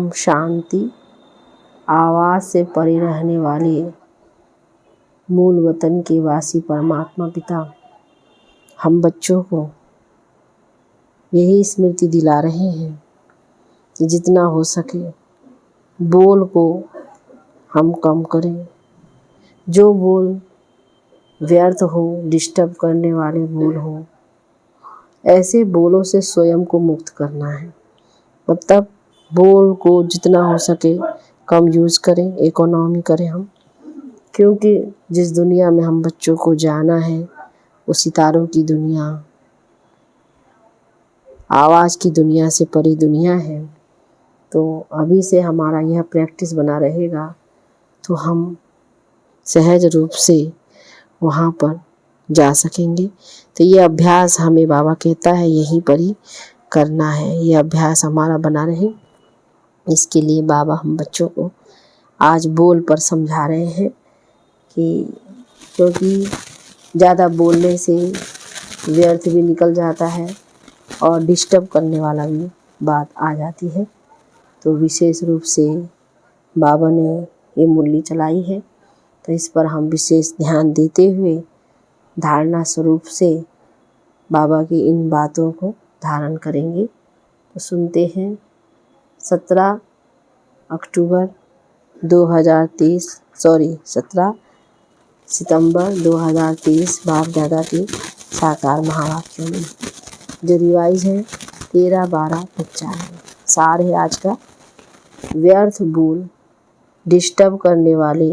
ओम शांति। आवाज़ से परे रहने वाले मूल वतन के वासी परमात्मा पिता हम बच्चों को यही स्मृति दिला रहे हैं कि जितना हो सके बोल को हम कम करें। जो बोल व्यर्थ हो, डिस्टर्ब करने वाले बोल हो, ऐसे बोलों से स्वयं को मुक्त करना है। मतलब बोल को जितना हो सके कम यूज़ करें, इकोनॉमी करें हम, क्योंकि जिस दुनिया में हम बच्चों को जाना है वो सितारों की दुनिया, आवाज़ की दुनिया से परे दुनिया है। तो अभी से हमारा यह प्रैक्टिस बना रहेगा तो हम सहज रूप से वहाँ पर जा सकेंगे। तो ये अभ्यास हमें बाबा कहता है यहीं पर ही करना है, ये अभ्यास हमारा बना रहे। इसके लिए बाबा हम बच्चों को आज बोल पर समझा रहे हैं कि क्योंकि ज़्यादा बोलने से व्यर्थ भी निकल जाता है और डिस्टर्ब करने वाला भी बात आ जाती है। तो विशेष रूप से बाबा ने ये मुरली चलाई है तो इस पर हम विशेष ध्यान देते हुए धारणा स्वरूप से बाबा की इन बातों को धारण करेंगे। तो सुनते हैं। 17 सितंबर 2023 बाप दादा के साकार महावाक्यों में जो रिवाइज है 13-12-95। सार है आज का, व्यर्थ बोल, डिस्टर्ब करने वाले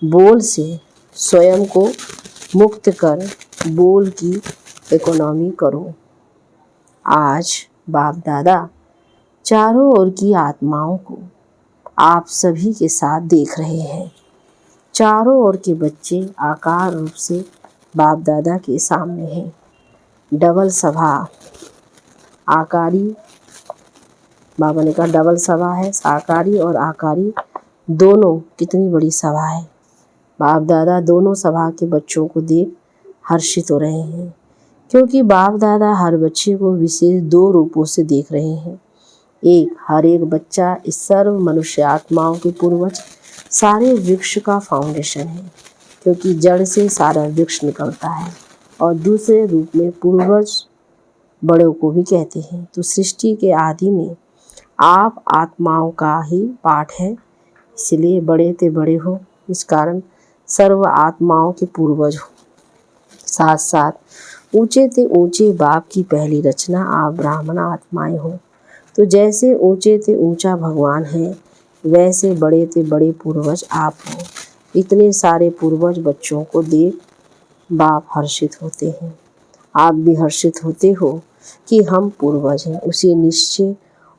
बोल से स्वयं को मुक्त कर बोल की इकोनॉमी करो। आज बाप दादा चारों ओर की आत्माओं को आप सभी के साथ देख रहे हैं। चारों ओर के बच्चे आकार रूप से बाप दादा के सामने हैं। डबल सभा आकारी, बाबा ने कहा डबल सभा है, साकारी और आकारी दोनों कितनी बड़ी सभा है। बाप दादा दोनों सभा के बच्चों को देख हर्षित हो रहे हैं, क्योंकि बाप दादा हर बच्चे को विशेष 2 रूपों से देख रहे हैं। एक, हर एक बच्चा इस सर्व मनुष्य आत्माओं के पूर्वज सारे वृक्ष का फाउंडेशन है, क्योंकि जड़ से सारा वृक्ष निकलता है। और दूसरे रूप में पूर्वज बड़ों को भी कहते हैं। तो सृष्टि के आदि में आप आत्माओं का ही पाठ है, इसलिए बड़े ते बड़े हो, इस कारण सर्व आत्माओं के पूर्वज हो। साथ साथ ऊंचे ते ऊंचे बाप की पहली रचना आप ब्राह्मण आत्माएं हो। तो जैसे ऊंचे ते ऊंचा भगवान है, वैसे बड़े ते बड़े पूर्वज आप हो। इतने सारे पूर्वज बच्चों को देख बाप हर्षित होते हैं। आप भी हर्षित होते हो कि हम पूर्वज हैं, उसी निश्चय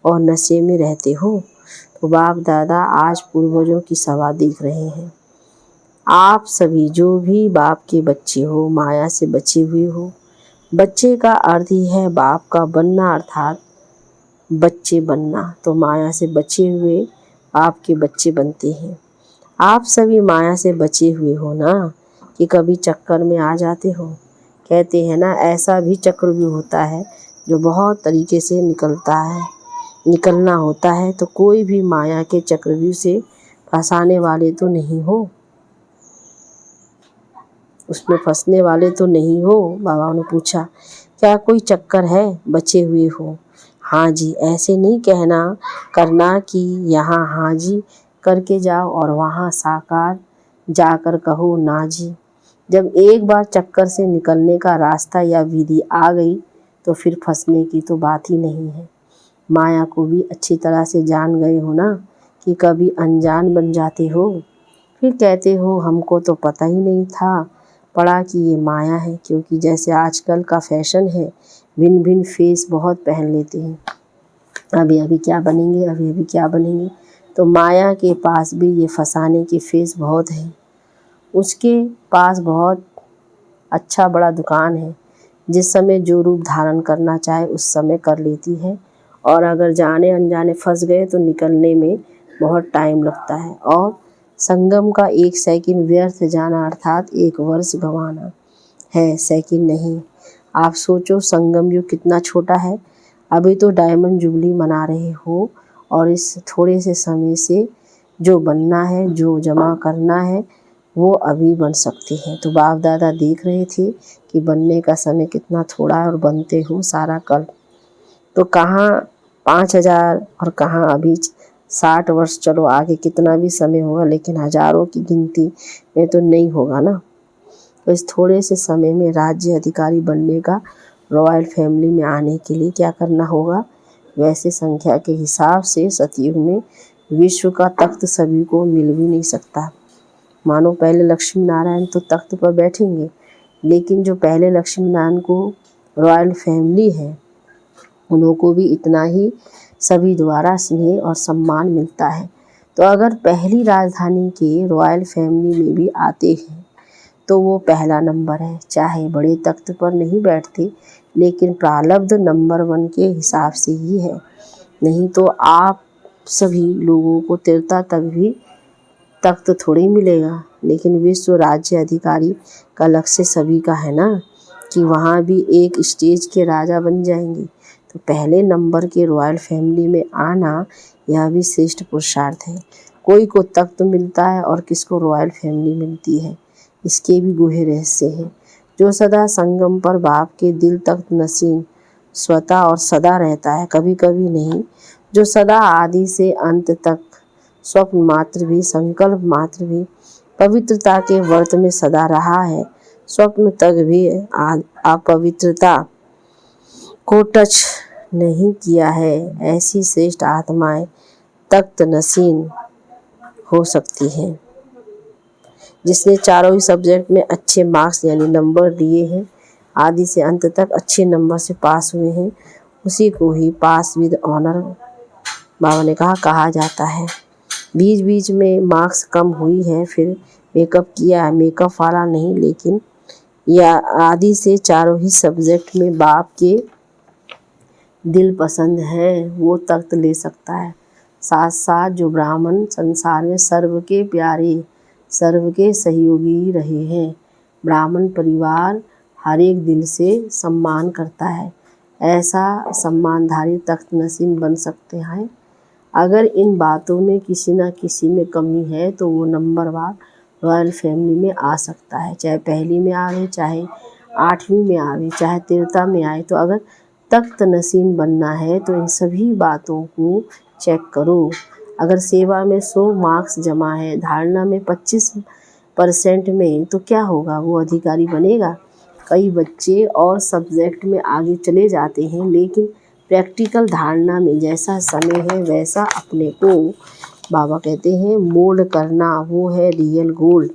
और नशे में रहते हो। तो बाप दादा आज पूर्वजों की सभा देख रहे हैं। आप सभी जो भी बाप के बच्चे हो, माया से बचे हुए हो। बच्चे का अर्थ ही है बाप का बनना, अर्थात बच्चे बनना। तो माया से बचे हुए आपके बच्चे बनते हैं। आप सभी माया से बचे हुए हो ना, कि कभी चक्कर में आ जाते हो। कहते हैं ना, ऐसा भी चक्रव्यूह होता है जो बहुत तरीके से निकलना होता है। तो कोई भी माया के चक्रव्यूह से फंसाने वाले तो नहीं हो, उसमें फंसने वाले तो नहीं हो। बाबा ने पूछा क्या कोई चक्कर है, बचे हुए हो? हाँ जी। ऐसे नहीं कहना करना कि यहाँ हाँ जी करके जाओ और वहाँ साकार जाकर कहो ना जी। जब एक बार चक्कर से निकलने का रास्ता या विधि आ गई तो फिर फंसने की तो बात ही नहीं है। माया को भी अच्छी तरह से जान गए हो ना, कि कभी अनजान बन जाते हो, फिर कहते हो हमको तो पता ही नहीं था पड़ा कि ये माया है। क्योंकि जैसे आजकल का फैशन है, भिन्न भिन्न फेस बहुत पहन लेते हैं, अभी अभी क्या बनेंगे, अभी अभी क्या बनेंगे। तो माया के पास भी ये फंसाने के फेस बहुत हैं। उसके पास बहुत अच्छा बड़ा दुकान है, जिस समय जो रूप धारण करना चाहे उस समय कर लेती है। और अगर जाने अनजाने फंस गए तो निकलने में बहुत टाइम लगता है। और संगम का 1 सेकंड व्यर्थ जाना अर्थात 1 वर्ष गंवाना है, सेकंड नहीं। आप सोचो संगम युग कितना छोटा है। अभी तो डायमंड जुबली मना रहे हो और इस थोड़े से समय से जो बनना है, जो जमा करना है, वो अभी बन सकते हैं। तो बाप दादा देख रहे थे कि बनने का समय कितना थोड़ा है और बनते हो सारा कल। तो कहाँ 5,000 और कहाँ अभी 60 वर्ष, चलो आगे कितना भी समय होगा, लेकिन हज़ारों की गिनती में तो नहीं होगा ना। तो इस थोड़े से समय में राज्य अधिकारी बनने का, रॉयल फैमिली में आने के लिए क्या करना होगा? वैसे संख्या के हिसाब से सतयुग में विश्व का तख्त सभी को मिल भी नहीं सकता। मानो पहले लक्ष्मी नारायण तो तख्त पर बैठेंगे, लेकिन जो पहले लक्ष्मी नारायण को रॉयल फैमिली है, उनको भी इतना ही सभी द्वारा स्नेह और सम्मान मिलता है। तो अगर पहली राजधानी के रॉयल फैमिली में भी आते हैं तो वो पहला नंबर है। चाहे बड़े तख्त पर नहीं बैठते, लेकिन प्रारब्ध नंबर 1 के हिसाब से ही है। नहीं तो आप सभी लोगों को तिरता तक भी तख्त थोड़ी मिलेगा। लेकिन विश्व राज्य अधिकारी का लक्ष्य सभी का है ना, कि वहाँ भी एक स्टेज के राजा बन जाएंगे। तो पहले नंबर के रॉयल फैमिली में आना, यह भी श्रेष्ठ पुरुषार्थ है। कोई को तख्त मिलता है और किसको रॉयल फैमिली मिलती है, इसके भी गूढ़े रहस्य हैं। जो सदा संगम पर बाप के दिल तख्त नसीन स्वतः और सदा रहता है, कभी कभी नहीं। जो सदा आदि से अंत तक स्वप्न मात्र भी, संकल्प मात्र भी, पवित्रता के व्रत में सदा रहा है, स्वप्न तक भी अपवित्रता को टच नहीं किया है, ऐसी श्रेष्ठ आत्माएं तख्त नसीन हो सकती हैं। जिसने चारों ही सब्जेक्ट में अच्छे मार्क्स यानी नंबर लिए हैं, आदि से अंत तक अच्छे नंबर से पास हुए हैं, उसी को ही पास विद ऑनर बाबा ने कहा जाता है। बीच बीच में मार्क्स कम हुई है, फिर मेकअप किया है, मेकअप वाला नहीं, लेकिन या आदि से चारों ही सब्जेक्ट में बाप के दिल पसंद है, वो तख्त ले सकता है। साथ साथ जो ब्राह्मण संसार में सर्व के प्यारे, सर्व के सहयोगी रहे हैं, ब्राह्मण परिवार हर एक दिल से सम्मान करता है, ऐसा सम्मानधारी तख्त नसीन बन सकते हैं। अगर इन बातों में किसी न किसी में कमी है तो वो नंबरवार रॉयल फैमिली में आ सकता है, चाहे पहली में आवे, चाहे 8वीं में आवे, चाहे तिरता में आए। तो अगर तख्त नसीन बनना है तो इन सभी बातों को चेक करो। अगर सेवा में 100 मार्क्स जमा है, धारणा में 25% में, तो क्या होगा? वो अधिकारी बनेगा। कई बच्चे और सब्जेक्ट में आगे चले जाते हैं, लेकिन प्रैक्टिकल धारणा में जैसा समय है वैसा अपने को बाबा कहते हैं मोल्ड करना, वो है रियल गोल्ड।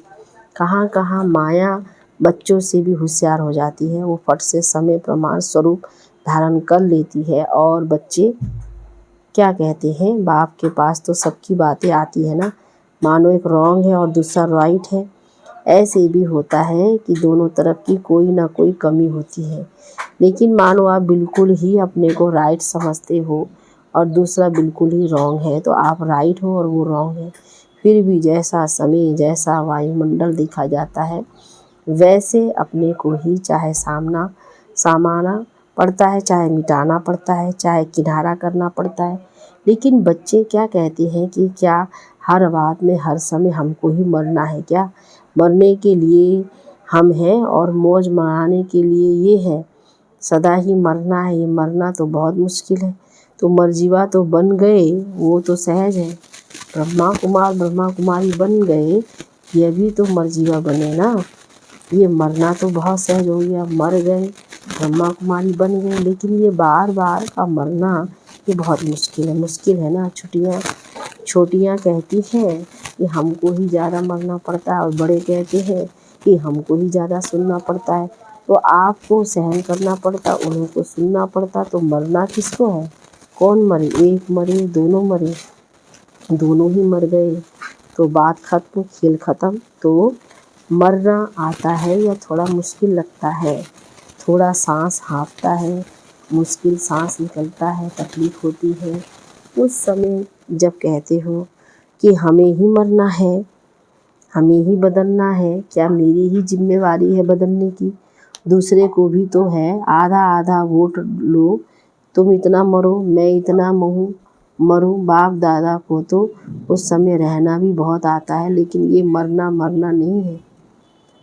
कहाँ कहाँ माया बच्चों से भी होशियार हो जाती है, वो फट से समय प्रमाण स्वरूप धारण कर लेती है। और बच्चे क्या कहते हैं, बाप के पास तो सबकी बातें आती है ना, मानो एक रॉन्ग है और दूसरा राइट है। ऐसे भी होता है कि दोनों तरफ की कोई ना कोई कमी होती है, लेकिन मानो आप बिल्कुल ही अपने को राइट समझते हो और दूसरा बिल्कुल ही रॉन्ग है, तो आप राइट हो और वो रॉन्ग है। फिर भी जैसा समय, जैसा वायुमंडल देखा जाता है, वैसे अपने को ही चाहे सामना पड़ता है, चाहे मिटाना पड़ता है, चाहे किनारा करना पड़ता है। लेकिन बच्चे क्या कहते हैं कि क्या हर बात में हर समय हमको ही मरना है क्या? मरने के लिए हम हैं और मौज मनाने के लिए ये है, सदा ही मरना है। ये मरना तो बहुत मुश्किल है। तो मरजीवा तो बन गए, वो तो सहज है। ब्रह्मा कुमार ब्रह्मा कुमारी बन गए, ये भी तो मरजीवा बने ना। ये मरना तो बहुत सहज हो गया, मर गए, ब्रह्मा कुमारी बन गए, लेकिन ये बार बार का मरना ये बहुत मुश्किल है ना। छोटियाँ कहती हैं कि हमको ही ज़्यादा मरना पड़ता है, और बड़े कहते हैं कि हमको ही ज़्यादा सुनना पड़ता है। तो आपको सहन करना पड़ता, उन्हीं को सुनना पड़ता। तो मरना किसको है? कौन मरे? एक मरे, दोनों मरे, दोनों ही मर गए तो बात खत्म, खेल खत्म। तो मरना आता है या थोड़ा मुश्किल लगता है, थोड़ा सांस हाँफता है, मुश्किल सांस निकलता है, तकलीफ होती है। उस समय जब कहते हो कि हमें ही मरना है, हमें ही बदलना है, क्या मेरी ही जिम्मेवारी है बदलने की? दूसरे को भी तो है। आधा आधा वोट लो, तुम इतना मरो, मैं इतना मरूं। बाप दादा को तो उस समय रहना भी बहुत आता है, लेकिन ये मरना मरना नहीं है।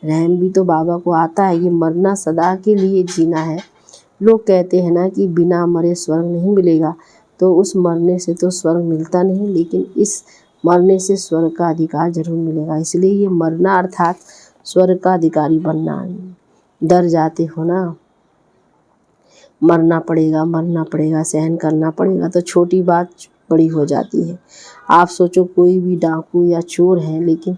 रहम भी तो बाबा को आता है, ये मरना सदा के लिए जीना है। लोग कहते हैं ना कि बिना मरे स्वर्ग नहीं मिलेगा, तो उस मरने से तो स्वर्ग मिलता नहीं, लेकिन इस मरने से स्वर्ग का अधिकार जरूर मिलेगा। इसलिए ये मरना अर्थात स्वर्ग का अधिकारी बनना। डर जाते हो ना, मरना पड़ेगा, सहन करना पड़ेगा, तो छोटी बात बड़ी हो जाती है। आप सोचो कोई भी डाकू या चोर है, लेकिन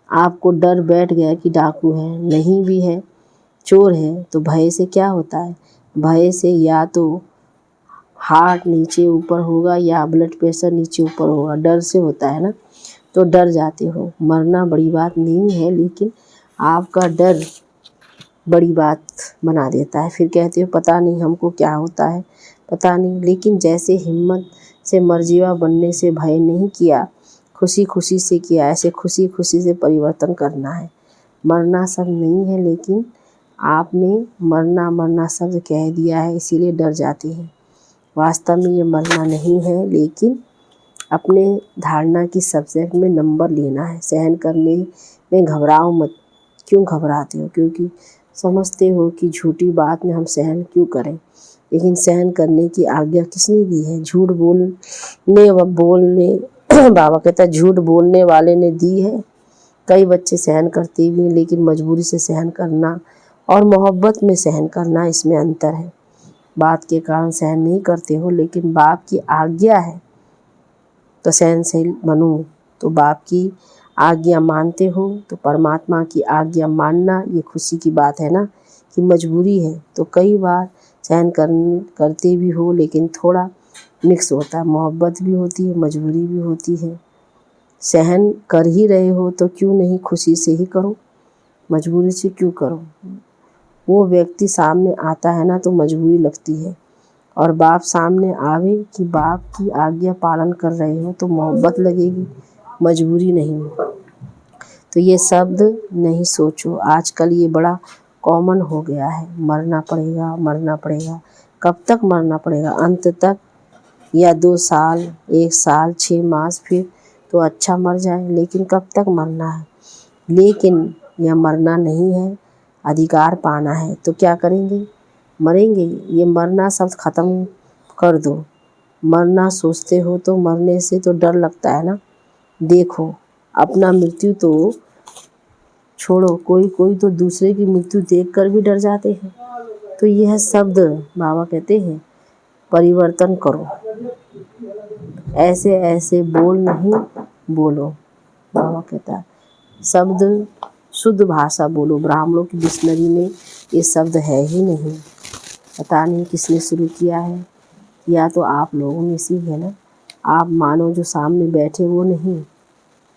आपको डर बैठ गया कि डाकू है, नहीं भी है, चोर है, तो भय से क्या होता है? भय से या तो हार्ट नीचे ऊपर होगा या ब्लड प्रेशर नीचे ऊपर होगा, डर से होता है ना। तो डर जाते हो। मरना बड़ी बात नहीं है, लेकिन आपका डर बड़ी बात बना देता है। फिर कहते हो पता नहीं हमको क्या होता है, पता नहीं। लेकिन जैसे हिम्मत से मर्जीवा बनने से भय नहीं किया, खुशी खुशी से किया, ऐसे खुशी खुशी से परिवर्तन करना है। मरना सब नहीं है, लेकिन आपने मरना मरना शब्द कह दिया है, इसीलिए डर जाते हैं। वास्तव में ये मरना नहीं है, लेकिन अपने धारणा की सब्जेक्ट में नंबर लेना है। सहन करने में घबराओ मत। क्यों घबराते हो? क्योंकि समझते हो कि झूठी बात में हम सहन क्यों करें। लेकिन सहन करने की आज्ञा किसने दी है? झूठ बोलने बाबा कहता है झूठ बोलने वाले ने दी है। कई बच्चे सहन करते भी हैं, लेकिन मजबूरी से सहन करना और मोहब्बत में सहन करना, इसमें अंतर है। बात के कारण सहन नहीं करते हो, लेकिन बाप की आज्ञा है तो सहनशील बनो। तो बाप की आज्ञा मानते हो तो परमात्मा की आज्ञा मानना, ये खुशी की बात है ना कि मजबूरी है। तो कई बार सहन करते भी हो, लेकिन थोड़ा मिक्स होता है, मोहब्बत भी होती है, मजबूरी भी होती है। सहन कर ही रहे हो तो क्यों नहीं खुशी से ही करो, मजबूरी से क्यों करो। वो व्यक्ति सामने आता है ना तो मजबूरी लगती है, और बाप सामने आवे कि बाप की आज्ञा पालन कर रहे हो तो मोहब्बत लगेगी, मजबूरी नहीं। तो ये शब्द नहीं सोचो। आजकल ये बड़ा कॉमन हो गया है, मरना पड़ेगा मरना पड़ेगा। कब तक मरना पड़ेगा? अंत तक, या 2 साल, 1 साल, 6 मास, फिर तो अच्छा मर जाए, लेकिन कब तक मरना है? लेकिन यह मरना नहीं है, अधिकार पाना है। तो क्या करेंगे? मरेंगे। ये मरना शब्द ख़त्म कर दो। मरना सोचते हो तो मरने से तो डर लगता है ना। देखो अपना मृत्यु तो छोड़ो, कोई कोई तो दूसरे की मृत्यु देखकर भी डर जाते हैं। तो यह शब्द बाबा कहते हैं परिवर्तन करो। ऐसे ऐसे बोल नहीं बोलो। बाबा कहता है शब्द शुद्ध भाषा बोलो। ब्राह्मणों की डिक्शनरी में ये शब्द है ही नहीं। पता नहीं किसने शुरू किया है, या तो आप लोगों में से है ना। आप मानो जो सामने बैठे वो नहीं,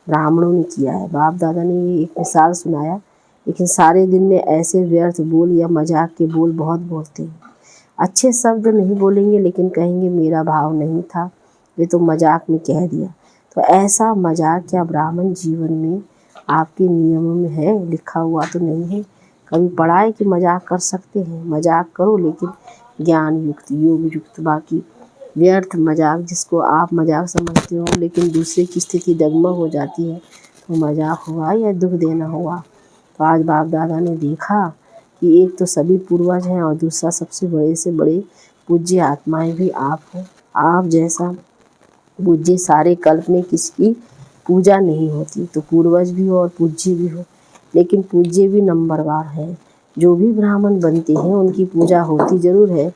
ब्राह्मणों ने किया है। बाप दादा ने ये एक मिसाल सुनाया, लेकिन सारे दिन में ऐसे व्यर्थ बोल या मजाक के बोल बहुत बोलते हैं। अच्छे शब्द नहीं बोलेंगे, लेकिन कहेंगे मेरा भाव नहीं था, ये तो मजाक में कह दिया। तो ऐसा मजाक क्या ब्राह्मण जीवन में आपके नियमों में है? लिखा हुआ तो नहीं है। कभी पढ़ा है कि मजाक कर सकते हैं? मजाक करो, लेकिन ज्ञान युक्त, योग युक्त। बाकी व्यर्थ मजाक, जिसको आप मजाक समझते हो लेकिन दूसरे की स्थिति डगमग हो जाती है, तो मजाक हुआ या दुख देना हुआ। तो आज बाप दादा ने देखा कि एक तो सभी पूर्वज हैं, और दूसरा सबसे बड़े से बड़े पूज्य आत्माएं भी आप हो। आप जैसा पूज्य सारे कल्प में किसकी पूजा नहीं होती। तो पूर्वज भी हो और पूज्य भी हो, लेकिन पूज्य भी नंबरवार है। जो भी ब्राह्मण बनते हैं उनकी पूजा होती ज़रूर है,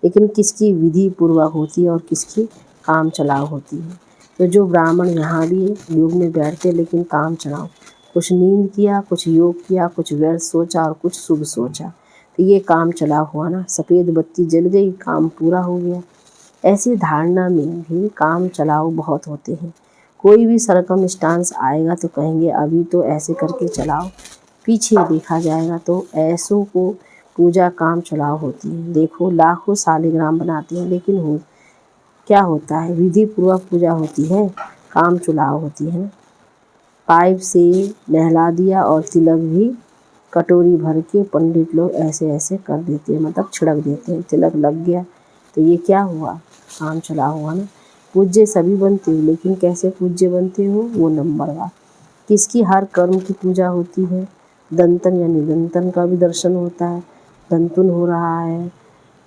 लेकिन किसकी विधि पूर्वक होती है और किसकी काम चलाव होती है। तो जो ब्राह्मण यहाँ भी योग में बैठते, लेकिन काम चलाओ, कुछ नींद किया, कुछ योग किया, कुछ व्यर्थ सोचा और कुछ शुभ सोचा, तो ये काम चलाव हुआ ना। सफ़ेद बत्ती जल गई, काम पूरा हो गया। ऐसी धारणा में भी काम चलाव बहुत होते हैं। कोई भी सरकमस्टांस आएगा तो कहेंगे अभी तो ऐसे करके चलाओ, पीछे देखा जाएगा तो ऐसों को पूजा काम चलाव होती है। देखो लाखों सालिग्राम बनाते हैं, लेकिन हो क्या होता है? विधि पूर्वक पूजा होती है, काम चलाव होती है। पाइप से नहला दिया और तिलक भी कटोरी भर के पंडित लोग ऐसे ऐसे कर देते हैं, मतलब छिड़क देते हैं, तिलक लग गया तो ये क्या हुआ? काम चलाव हुआ ना। पूज्य सभी बनते हो, लेकिन कैसे पूज्य बनते हो वो नंबरवार। किसकी हर कर्म की पूजा होती है? दंतन यानी दंतन का भी दर्शन होता है। दंतुन हो रहा है,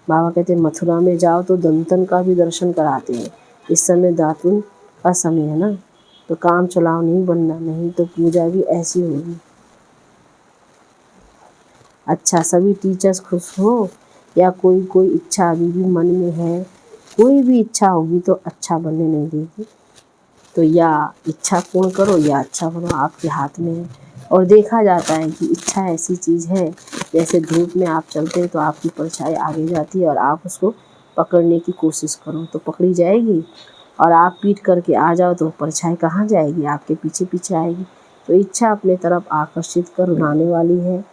बाबा कहते हैं मथुरा में जाओ तो दंतन का भी दर्शन कराते हैं। इस समय दातुन का समय है ना, तो काम चलाओ नहीं बनना, नहीं तो पूजा भी ऐसी होगी। अच्छा, सभी टीचर्स खुश हो या कोई कोई इच्छा अभी भी मन में है? कोई भी इच्छा होगी तो अच्छा बनने नहीं देगी। तो या इच्छा पूर्ण करो या अच्छा बनो, आपके हाथ में है। और देखा जाता है कि इच्छा ऐसी चीज़ है, जैसे धूप में आप चलते हैं तो आपकी परछाई आगे जाती है और आप उसको पकड़ने की कोशिश करो तो पकड़ी जाएगी, और आप पीट करके आ जाओ तो परछाई कहाँ जाएगी? आपके पीछे पीछे आएगी। तो इच्छा अपने तरफ आकर्षित कर रुलाने वाली है,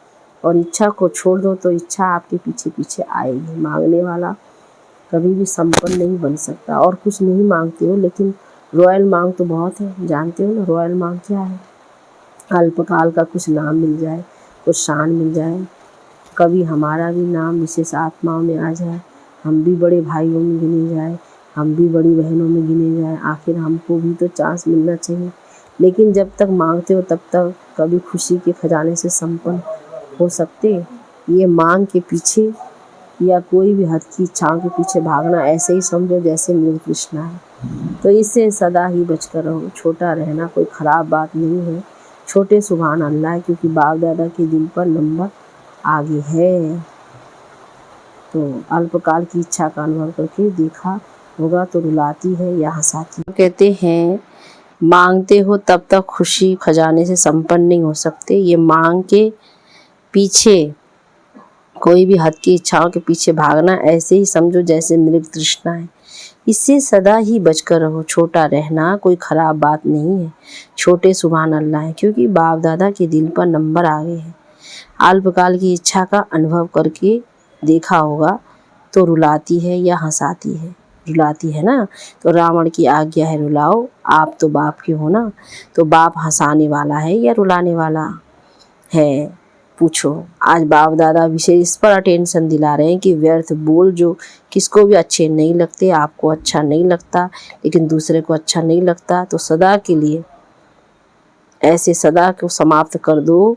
और इच्छा को छोड़ दो तो इच्छा आपके पीछे पीछे आएगी। मांगने वाला कभी भी संपन्न नहीं बन सकता। और कुछ नहीं मांगते हो, लेकिन रॉयल मांग तो बहुत है, जानते हो ना रॉयल मांग क्या है? अल्पकाल का कुछ नाम मिल जाए, कुछ शान मिल जाए, कभी हमारा भी नाम विशेष आत्माओं में आ जाए, हम भी बड़े भाइयों में गिने जाए, हम भी बड़ी बहनों में गिने जाए, आखिर हमको भी तो चांस मिलना चाहिए। लेकिन जब तक मांगते हो तब तक कभी खुशी के खजाने से संपन्न हो सकते? ये मांग के पीछे या कोई भी हद की इच्छाओं के पीछे भागना ऐसे ही समझो जैसे मृग तृष्णा है। तो इससे सदा ही बचकर रहो। छोटा रहना कोई ख़राब बात नहीं है, छोटे सुभान अल्लाह है, क्योंकि बाप दादा के दिल पर नंबर आगे है। तो अल्पकाल की इच्छा का अनुभव करके देखा होगा तो रुलाती है या हंसाती है। कहते हैं मांगते हो तब तक खुशी खजाने से संपन्न नहीं हो सकते। ये मांग के पीछे कोई भी हद की इच्छाओं के पीछे भागना ऐसे ही समझो जैसे मृग तृष्णा है। इससे सदा ही बचकर रहो। छोटा रहना कोई ख़राब बात नहीं है, छोटे सुभान अल्लाह है, क्योंकि बाप दादा के दिल पर नंबर आगे है। अल्पकाल की इच्छा का अनुभव करके देखा होगा तो रुलाती है या हंसाती है? रुलाती है ना। तो रावण की आज्ञा है रुलाओ, आप तो बाप के हो ना, तो बाप हंसाने वाला है या रुलाने वाला है? पूछो। आज बाप दादा विशेष इस पर अटेंशन दिला रहे हैं कि व्यर्थ बोल जो किसको भी अच्छे नहीं लगते, आपको अच्छा नहीं लगता लेकिन दूसरे को अच्छा नहीं लगता, तो सदा के लिए ऐसे सदा को समाप्त कर दो।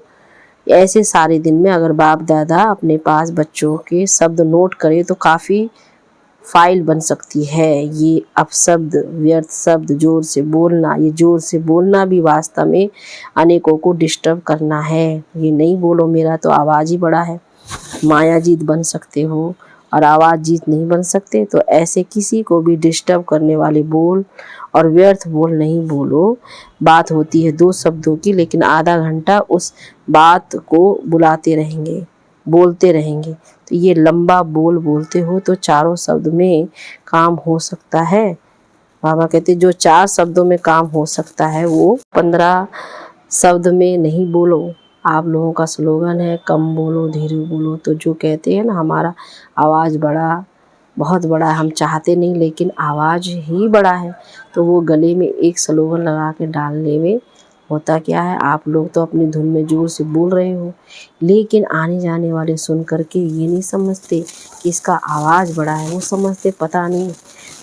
ऐसे सारे दिन में अगर बाप दादा अपने पास बच्चों के शब्द नोट करें तो काफ़ी फाइल बन सकती है। ये अपशब्द, व्यर्थ शब्द, जोर से बोलना, ये जोर से बोलना भी वास्तव में अनेकों को डिस्टर्ब करना है। ये नहीं बोलो मेरा तो आवाज़ ही बड़ा है, माया जीत बन सकते हो और आवाज़ जीत नहीं बन सकते। तो ऐसे किसी को भी डिस्टर्ब करने वाले बोल और व्यर्थ बोल नहीं बोलो। बात होती है दो शब्दों की, लेकिन आधा घंटा उस बात को बुलाते रहेंगे, बोलते रहेंगे। तो ये लंबा बोल बोलते हो तो चारों शब्द में काम हो सकता है। बाबा कहते जो 4 शब्दों में काम हो सकता है वो 15 शब्द में नहीं बोलो। आप लोगों का स्लोगन है कम बोलो धीरे बोलो, तो जो कहते हैं ना हमारा आवाज़ बड़ा बहुत बड़ा है, हम चाहते नहीं लेकिन आवाज़ ही बड़ा है, तो वो गले में एक स्लोगन लगा के डालने में होता क्या है, आप लोग तो अपनी धुन में जोर से बोल रहे हो, लेकिन आने जाने वाले सुन करके ये नहीं समझते कि इसका आवाज़ बड़ा है, वो समझते पता नहीं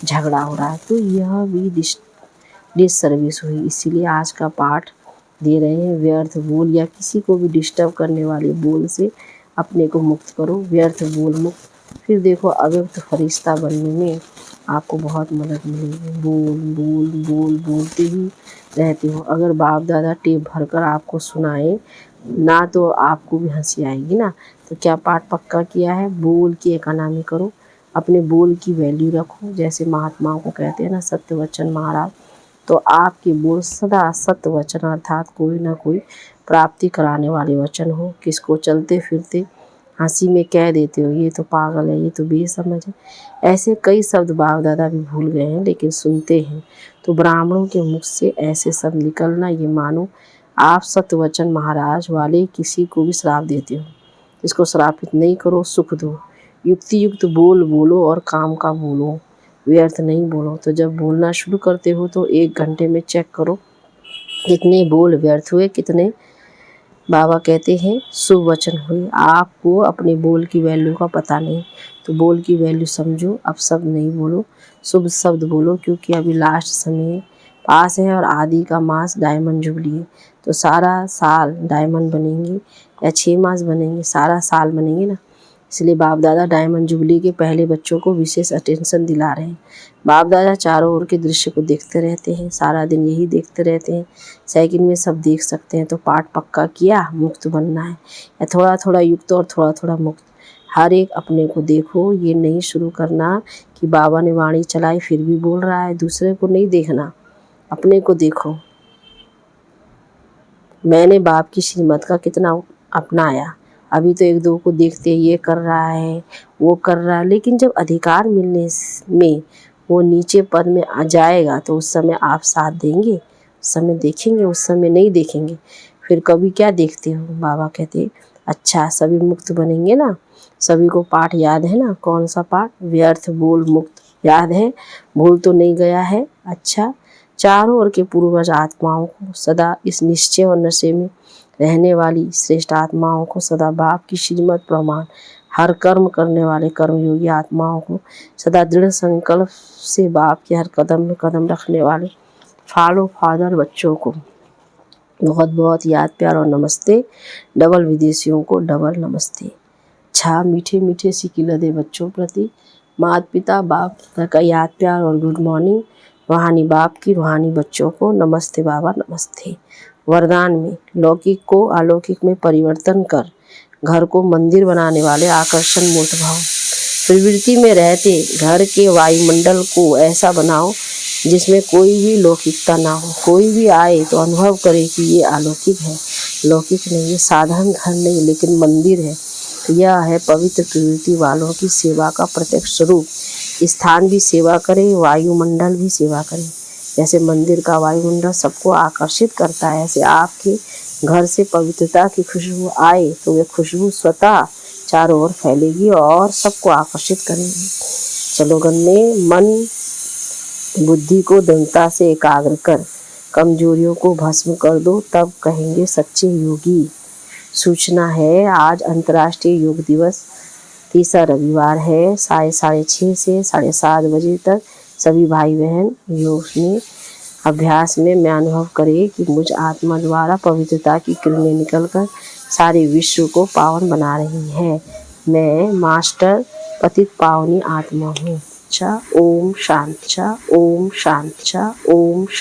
झगड़ा हो रहा है। तो यह भी डिससर्विस हुई। इसीलिए आज का पाठ दे रहे हैं व्यर्थ बोल या किसी को भी डिस्टर्ब करने वाले बोल से अपने को मुक्त करो, व्यर्थ बोल मुक्त। फिर देखो अव्यक्त फरिश्ता बनने में आपको बहुत मदद मिलेगी। बोल बोल बोल बोलते ही रहते हो। अगर बाप दादा टेप भरकर आपको सुनाए ना तो आपको भी हंसी आएगी ना। तो क्या पाठ पक्का किया है, बोल की इकोनॉमी करो, अपने बोल की वैल्यू रखो। जैसे महात्माओं को कहते हैं ना सत्य वचन महाराज, तो आपके बोल सदा सत्य वचन अर्थात कोई ना कोई प्राप्ति कराने वाले वचन हो। किसको चलते फिरते हंसी में कह देते हो ये तो पागल है, ये तो बेसमझ है, ऐसे कई शब्द बाप दादा भी भूल गए हैं लेकिन सुनते हैं। तो ब्राह्मणों के मुख से ऐसे शब्द निकलना ये मानो आप सत्य वचन महाराज वाले किसी को भी श्राप देते हो। इसको श्रापित नहीं करो, सुख दो। युक्ति युक्त बोल बोलो और काम का बोलो, व्यर्थ नहीं बोलो। तो जब बोलना शुरू करते हो तो 1 घंटे में चेक करो कितने बोल व्यर्थ हुए, कितने बाबा कहते हैं शुभ वचन हुए। आपको अपने बोल की वैल्यू का पता नहीं, तो बोल की वैल्यू समझो। अब शब्द नहीं बोलो, शुभ शब्द बोलो, क्योंकि अभी लास्ट समय पास है और आदि का मास डायमंड जुबली है। तो सारा साल डायमंड बनेंगे या 6 मास बनेंगे, सारा साल बनेंगे ना। इसलिए बाप दादा डायमंड जुबली के पहले बच्चों को विशेष अटेंशन दिला रहे हैं। बाप दादा चारों ओर के दृश्य को देखते रहते हैं, सारा दिन यही देखते रहते हैं। सेकंड में सब देख सकते हैं। तो पाठ पक्का किया, मुक्त बनना है, या थोड़ा थोड़ा युक्त और थोड़ा थोड़ा मुक्त। हर एक अपने को देखो। ये नहीं शुरू करना कि बाबा ने वाणी चलाई फिर भी बोल रहा है, दूसरे को नहीं देखना, अपने को देखो। मैंने बाप की श्रीमत का कितना अपनाया। अभी तो एक दो को देखते ये कर रहा है, वो कर रहा है, लेकिन जब अधिकार मिलने में वो नीचे पद में आ जाएगा तो उस समय आप साथ देंगे, उस समय देखेंगे, उस समय नहीं देखेंगे। फिर कभी क्या देखते हो। बाबा कहते अच्छा सभी मुक्त बनेंगे ना। सभी को पाठ याद है ना। कौन सा पाठ? व्यर्थ बोल मुक्त याद है, भूल तो नहीं गया है। अच्छा, चारों ओर के पूर्वज आत्माओं को सदा इस निश्चय और नशे में रहने वाली श्रेष्ठ आत्माओं को सदा बाप की श्रीमत प्रमाण हर कर्म करने वाले कर्मयोगी आत्माओं को सदा दृढ़ संकल्प से बाप के हर कदम में कदम रखने वाले फॉलो फादर बच्चों को बहुत बहुत याद प्यार और नमस्ते। डबल विदेशियों को डबल नमस्ते। अच्छा, मीठे मीठे सिकिलदे बच्चों प्रति माता पिता बाप का याद प्यार और गुड मॉर्निंग। रूहानी बाप की रूहानी बच्चों को नमस्ते बाबा नमस्ते। वरदान में लौकिक को अलौकिक में परिवर्तन कर घर को मंदिर बनाने वाले आकर्षण मूर्त भाव प्रवृत्ति में रहते घर के वायुमंडल को ऐसा बनाओ जिसमें कोई भी लौकिकता ना हो। कोई भी आए तो अनुभव करे कि ये अलौकिक है, लौकिक नहीं। ये साधारण घर नहीं लेकिन मंदिर है। यह है पवित्र प्रवृत्ति वालों की सेवा का प्रत्यक्ष स्वरूप। स्थान भी सेवा करे, वायुमंडल भी सेवा करे। जैसे मंदिर का वायुमंडल सबको आकर्षित करता है, ऐसे आपके घर से पवित्रता की खुशबू आए तो यह खुशबू स्वतः चारों ओर फैलेगी और सबको आकर्षित करेगी। स्लोगन में मन बुद्धि को दृढ़ता से एकाग्र कर कमजोरियों को भस्म कर दो, तब कहेंगे सच्चे योगी। सूचना है आज अंतर्राष्ट्रीय योग दिवस, तीसरा रविवार है। 6:30 से 7:30 बजे तक सभी भाई बहन योग में अभ्यास में मैं अनुभव करे कि मुझ आत्मा द्वारा पवित्रता की किरणें निकलकर सारे विश्व को पावन बना रही है। मैं मास्टर पतित पावनी आत्मा हूँ। ओम शांति, ओम शांति, ओम शांति।